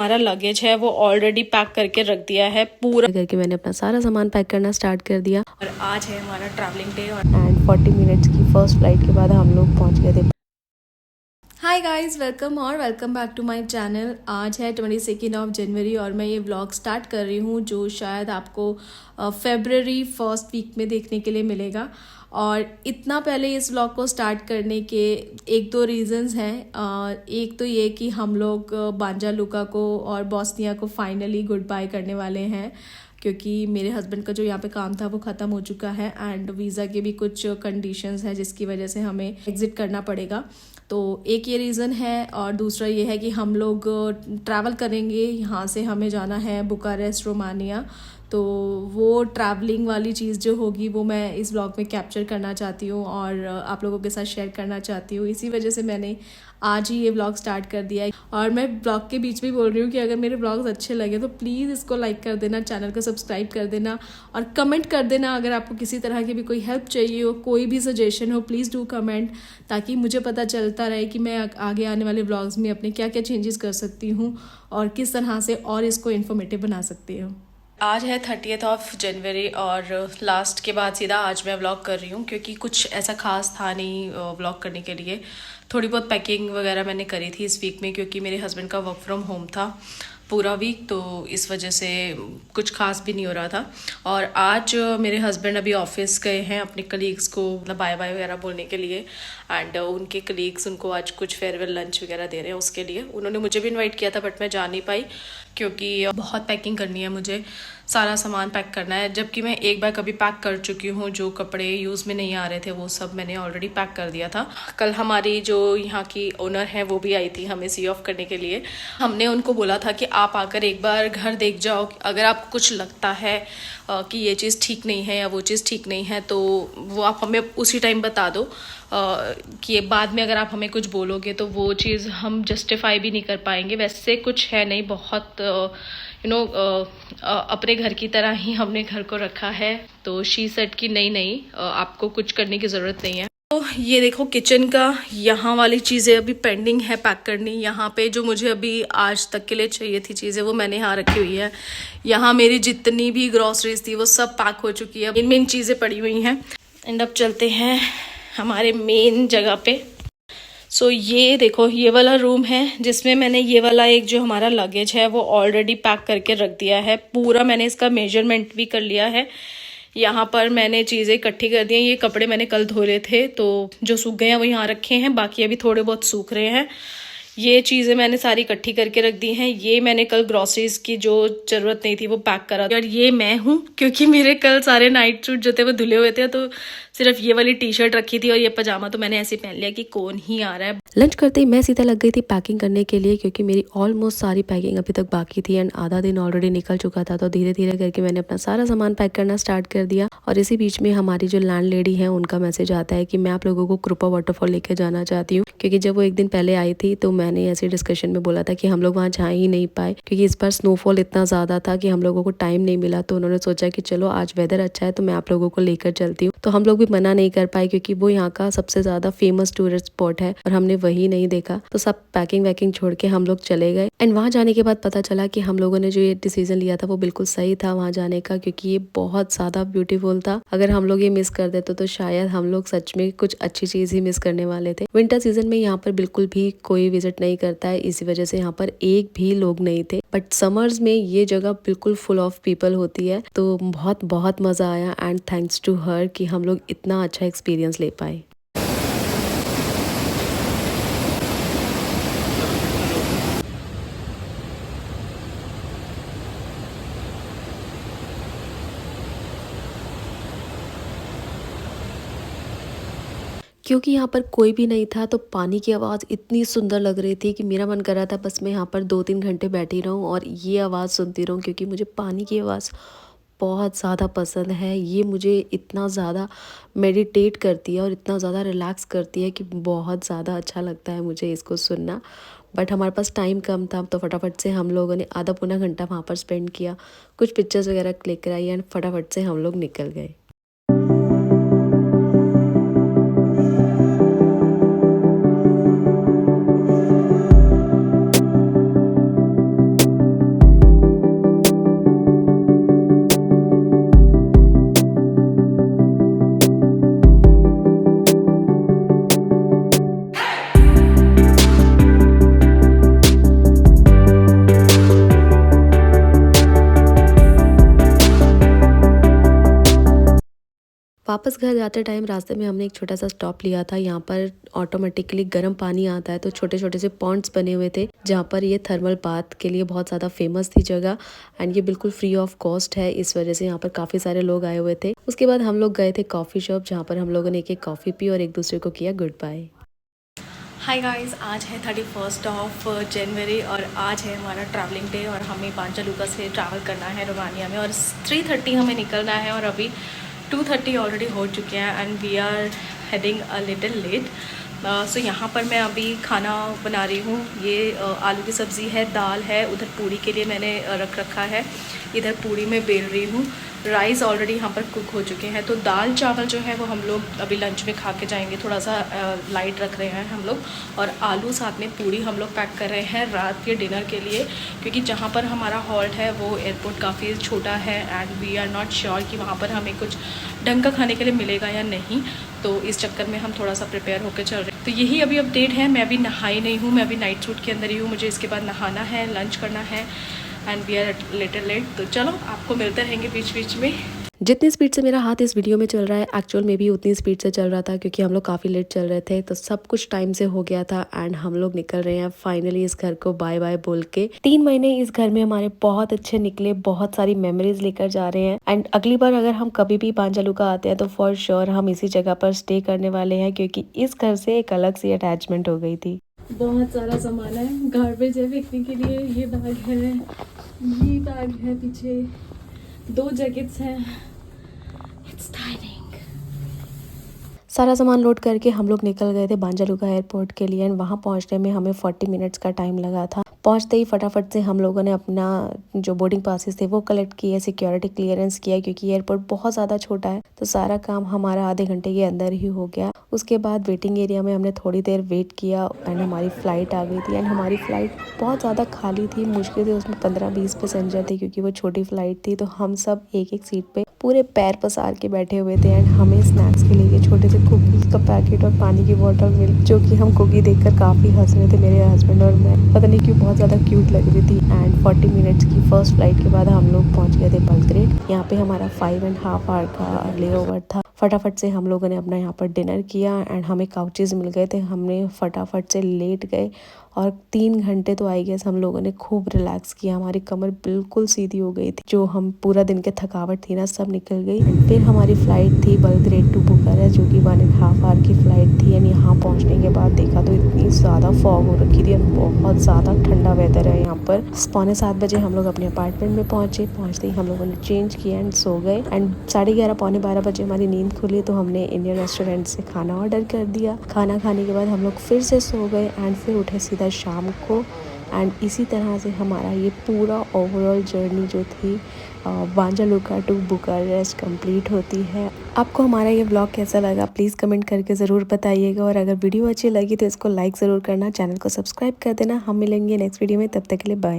हमारा लगेज है वो ऑलरेडी पैक करके रख दिया है, पूरा करके मैंने अपना सारा सामान पैक करना स्टार्ट कर दिया। और आज है हमारा ट्रैवलिंग डे एंड 40 मिनट्स की फर्स्ट फ्लाइट के बाद हम लोग पहुंच गए थे। Hi guys, welcome back to my channel. आज है 22 जनवरी और मैं ये व्लॉग स्टार्ट कर रही हूँ जो शायद आपको फेब्रवरी फर्स्ट वीक में देखने के लिए मिलेगा। और इतना पहले इस व्लॉग को स्टार्ट करने के एक दो रीजंस हैं। एक तो ये कि हम लोग बांजा लुका को और बॉस्निया को फाइनली गुड बाय करने वाले हैं, क्योंकि मेरे हस्बैंड का जो यहाँ पे काम था वो ख़त्म हो चुका है एंड वीज़ा के भी कुछ कंडीशंस हैं जिसकी वजह से हमें एग्ज़िट करना पड़ेगा। तो एक ये रीज़न है और दूसरा ये है कि हम लोग ट्रैवल करेंगे। यहाँ से हमें जाना है बुकारेस्ट रोमानिया, तो वो ट्रैवलिंग वाली चीज़ जो होगी वो मैं इस ब्लॉग में कैप्चर करना चाहती हूँ और आप लोगों के साथ शेयर करना चाहती हूँ। इसी वजह से मैंने आज ही ये ब्लॉग स्टार्ट कर दिया है। और मैं ब्लॉग के बीच में बोल रही हूँ कि अगर मेरे ब्लॉग्स अच्छे लगे तो प्लीज़ इसको लाइक कर देना, चैनल को सब्सक्राइब कर देना और कमेंट कर देना। अगर आपको किसी तरह की भी कोई हेल्प चाहिए हो, कोई भी सजेशन हो, प्लीज़ डू कमेंट, ताकि मुझे पता चलता रहे कि मैं आगे आने वाले ब्लॉग्स में अपने क्या क्या चेंजेस कर सकती हूँ और किस तरह से और इसको इन्फॉर्मेटिव बना सकती हूँ। आज है 30 जनवरी और लास्ट के बाद सीधा आज मैं व्लॉग कर रही हूँ, क्योंकि कुछ ऐसा खास था नहीं व्लॉग करने के लिए। थोड़ी बहुत पैकिंग वगैरह मैंने करी थी इस वीक में, क्योंकि मेरे हस्बैंड का वर्क फ्रॉम होम था पूरा वीक, तो इस वजह से कुछ खास भी नहीं हो रहा था। और आज मेरे हस्बैंड अभी ऑफिस गए हैं अपने कलीग्स को मतलब बाय बाय वगैरह बोलने के लिए। एंड उनके कलीग्स उनको आज कुछ फेयरवेल लंच वगैरह दे रहे हैं, उसके लिए उन्होंने मुझे भी इनवाइट किया था, बट मैं जा नहीं पाई क्योंकि बहुत पैकिंग करनी है मुझे, सारा सामान पैक करना है। जबकि मैं एक बार कभी पैक कर चुकी हूँ, जो कपड़े यूज़ में नहीं आ रहे थे वो सब मैंने ऑलरेडी पैक कर दिया था। कल हमारी जो यहाँ की ओनर है वो भी आई थी हमें सी ऑफ करने के लिए। हमने उनको बोला था कि आप आकर एक बार घर देख जाओ, अगर आपको कुछ लगता है कि ये चीज़ ठीक नहीं है या वो चीज़ ठीक नहीं है तो वो आप हमें उसी टाइम बता दो, कि बाद में अगर आप हमें कुछ बोलोगे तो वो चीज़ हम जस्टिफाई भी नहीं कर पाएंगे। वैसे कुछ है नहीं, बहुत अपने घर की तरह ही हमने घर को रखा है। तो शी सेड कि नहीं, आपको कुछ करने की ज़रूरत नहीं है। तो ये देखो किचन का यहाँ वाली चीज़ें अभी पेंडिंग है पैक करनी। यहाँ पे जो मुझे अभी आज तक के लिए चाहिए थी चीज़ें वो मैंने यहाँ रखी हुई है। यहाँ मेरी जितनी भी ग्रॉसरीज थी वो सब पैक हो चुकी है, मेन चीज़ें पड़ी हुई हैं। एंड अब चलते हैं हमारे मेन जगह पे। सो ये देखो, ये वाला रूम है जिसमें मैंने ये वाला एक जो हमारा लगेज है वो ऑलरेडी पैक करके रख दिया है। पूरा मैंने इसका मेजरमेंट भी कर लिया है। यहाँ पर मैंने चीज़ें इकट्ठी कर दी हैं। ये कपड़े मैंने कल धोए थे तो जो सूख गए हैं वो यहाँ रखे हैं, बाकी अभी थोड़े बहुत सूख रहे हैं। ये चीज़ें मैंने सारी इकट्ठी करके रख दी हैं। ये मैंने कल ग्रॉसरीज की जो ज़रूरत नहीं थी वो पैक करा। और ये मैं हूँ, क्योंकि मेरे कल सारे नाइट सूट जो थे वो धुले हुए थे, तो सिर्फ ये वाली टी शर्ट रखी थी और ये पजामा तो मैंने ऐसे पहन लिया कि कौन ही आ रहा है। लंच करते ही मैं सीधा लग गई थी पैकिंग करने के लिए, क्योंकि मेरी ऑलमोस्ट सारी पैकिंग अभी तक बाकी थी एंड आधा दिन ऑलरेडी निकल चुका था। तो धीरे धीरे करके मैंने अपना सारा सामान पैक करना स्टार्ट कर दिया। और इसी बीच में हमारी जो लैंड लेडी है उनका मैसेज आता है कि मैं आप लोगों को कृपा वाटरफॉल लेकर जाना चाहती हूँ, क्योंकि जब वो एक दिन पहले आई थी तो मैंने ऐसे डिस्कशन में बोला था कि हम लोग वहाँ जा ही नहीं पाए, क्योंकि इस बार स्नोफॉल इतना ज़्यादा था कि हम लोगों को टाइम नहीं मिला। तो उन्होंने सोचा कि चलो आज वेदर अच्छा है तो मैं आप लोगों को लेकर चलती हूँ। तो हम लोग भी मना नहीं कर पाए, क्योंकि वो यहाँ का सबसे ज़्यादा फेमस टूरिस्ट स्पॉट है और हमने वही नहीं देखा। तो सब पैकिंग वैकिंग छोड़ के हम लोग चले गए। एंड वहाँ जाने के बाद पता चला कि हम लोगों ने जो ये डिसीजन लिया था वो बिल्कुल सही था वहाँ जाने का, क्योंकि ये बहुत ज़्यादा ब्यूटीफुल था। अगर हम लोग ये मिस कर देते तो शायद हम लोग सच में कुछ अच्छी चीज़ ही मिस करने वाले थे। विंटर सीजन में यहाँ पर बिल्कुल भी कोई विजिट नहीं करता है, इसी वजह से यहाँ पर एक भी लोग नहीं थे। बट समर्स में ये जगह बिल्कुल फुल ऑफ पीपल होती है। तो बहुत बहुत मज़ा आया एंड थैंक्स टू हर कि हम लोग इतना अच्छा एक्सपीरियंस ले पाए। क्योंकि यहाँ पर कोई भी नहीं था तो पानी की आवाज़ इतनी सुंदर लग रही थी कि मेरा मन कर रहा था बस मैं यहाँ पर 2-3 घंटे बैठी रहूँ और ये आवाज़ सुनती रहूँ, क्योंकि मुझे पानी की आवाज़ बहुत ज़्यादा पसंद है। ये मुझे इतना ज़्यादा मेडिटेट करती है और इतना ज़्यादा रिलैक्स करती है कि बहुत ज़्यादा अच्छा लगता है मुझे इसको सुनना। बट हमारे पास टाइम कम था तो फटाफट से हम लोगों ने आधा पौना घंटा वहाँ पर स्पेंड किया, कुछ पिक्चर्स वगैरह क्लिक कराई एंड फटाफट से हम लोग निकल गए। वापस घर जाते टाइम रास्ते में हमने एक छोटा सा स्टॉप लिया था। यहाँ पर ऑटोमेटिकली गर्म पानी आता है, तो छोटे छोटे से पॉन्ड्स बने हुए थे जहाँ पर ये थर्मल बाथ के लिए बहुत ज़्यादा फेमस थी जगह। एंड ये बिल्कुल फ्री ऑफ कॉस्ट है, इस वजह से यहाँ पर काफ़ी सारे लोग आए हुए थे। उसके बाद हम लोग गए थे कॉफ़ी शॉप, जहाँ पर हम लोगों ने एक कॉफ़ी पी और एक दूसरे को किया गुड बाय। हाय गाइस, आज है 31 ऑफ जनवरी और आज है हमारा ट्रैवलिंग डे और हमें बांजालुका से ट्रैवल करना है रोमानिया में और 3:30 हमें निकलना है और अभी 2:30 ऑलरेडी हो चुके हैं and we are heading a little late. So यहाँ पर मैं अभी खाना बना रही हूँ। ये आलू की सब्ज़ी है, दाल है, उधर पूड़ी के लिए मैंने रख रखा है, इधर पूड़ी में बेल रही हूँ। राइस ऑलरेडी यहाँ पर कुक हो चुके हैं, तो दाल चावल जो है वो हम लोग अभी लंच में खा के जाएंगे, थोड़ा सा लाइट रख रहे हैं हम लोग। और आलू साथ में पूड़ी हम लोग पैक कर रहे हैं रात के डिनर के लिए, क्योंकि जहाँ पर हमारा हॉल्ट है वो एयरपोर्ट काफ़ी छोटा है and we are not sure कि वहाँ पर हमें कुछ ढंग का खाने के लिए मिलेगा या नहीं, तो इस चक्कर में हम थोड़ा सा प्रिपेयर होकर चल रहे हैं। तो यही अभी अपडेट है। मैं अभी नहाई नहीं हूँ, मैं अभी नाइट सूट के अंदर ही हूँ, मुझे इसके बाद नहाना है, लंच करना है and we are little late. तो चलो आपको मिलते रहेंगे बीच बीच में। जितनी स्पीड से मेरा हाथ इस वीडियो में चल रहा है, एक्चुअल में भी उतनी स्पीड से चल रहा था, क्योंकि हम लोग काफ़ी लेट चल रहे थे, तो सब कुछ टाइम से हो गया था एंड हम लोग निकल रहे हैं फाइनली इस घर को बाय बाय बोल के। 3 महीने इस घर में हमारे बहुत अच्छे निकले, बहुत सारी मेमोरीज लेकर जा रहे हैं एंड अगली बार अगर हम कभी भी बांजालुका आते हैं तो फॉर श्योर हम इसी जगह पर स्टे करने वाले हैं, क्योंकि इस घर से एक अलग सी अटैचमेंट हो गई थी। बहुत सारा सामान है, गार्बेज है फेंकने के लिए, ये बैग है, ये बैग है, पीछे 2 जैकेट्स हैं। It's tiring. सारा सामान लोड करके हम लोग निकल गए थे बांजालुका एयरपोर्ट के लिए एंड वहाँ पहुँचने में हमें 40 मिनट्स का टाइम लगा था। पहुँचते ही फटाफट से हम लोगों ने अपना जो बोर्डिंग पासेस थे वो कलेक्ट किए, सिक्योरिटी क्लियरेंस किया, क्योंकि एयरपोर्ट बहुत ज़्यादा छोटा है, तो सारा काम हमारा आधे घंटे के अंदर ही हो गया। उसके बाद वेटिंग एरिया में हमने थोड़ी देर वेट किया एंड हमारी फ़्लाइट आ गई थी एंड हमारी फ़्लाइट बहुत ज़्यादा खाली थी, मुश्किल से उसमें 15-20 पैसेंजर थे, क्योंकि वो छोटी फ़्लाइट थी। तो हम सब एक एक सीट पे पूरे पैर पसार के बैठे हुए थे एंड हमें स्नैक्स के लिए छोटे से कुकीज़ का पैकेट और पानी की बोतल मिली, जो कि हम कुकी देखकर काफ़ी हंस रहे थे मेरे हस्बैंड और मैं, पता नहीं क्यों बहुत ज़्यादा क्यूट लग रही थी। एंड 40 मिनट्स की फर्स्ट फ्लाइट के बाद हम लोग पहुंच गए थे बेलग्रेड। यहाँ पे हमारा 5.5 आवर का लेओवर था। फटाफट से हम लोगों ने अपना यहाँ पर डिनर किया एंड हमें काउचेज़ मिल गए थे, हमने फटाफट से लेट गए और 3 घंटे तो आई गेस हम लोगों ने खूब रिलैक्स किया। हमारी कमर बिल्कुल सीधी हो गई थी, जो हम पूरा दिन के थकावट थी ना सब निकल गई। फिर हमारी फ़्लाइट थी बेलग्रेड टू बुखारेस्ट, जो कि 1.5 आवर की फ़्लाइट थी एंड यहाँ पहुँचने के बाद देखा तो इतनी ज़्यादा फॉग हो रखी थी और बहुत ज़्यादा ठंडा वेदर है यहाँ पर। 6:45 बजे हम लोग अपने अपार्टमेंट में पहुँचते ही हम लोगों ने चेंज किया एंड सो गए एंड 11:30 पौने 12 बजे हमारी नींद खुली, तो हमने इंडियन रेस्टोरेंट से खाना ऑर्डर कर दिया। खाना खाने के बाद हम लोग फिर से सो गए एंड फिर उठे सीधा शाम को एंड इसी तरह से हमारा ये पूरा ओवरऑल जर्नी जो थी बांजालुका टू बुखारेस्ट कंप्लीट होती है। आपको हमारा ये व्लॉग कैसा लगा प्लीज़ कमेंट करके ज़रूर बताइएगा और अगर वीडियो अच्छी लगी तो इसको लाइक ज़रूर करना, चैनल को सब्सक्राइब कर देना। हम मिलेंगे नेक्स्ट वीडियो में, तब तक के लिए बाय।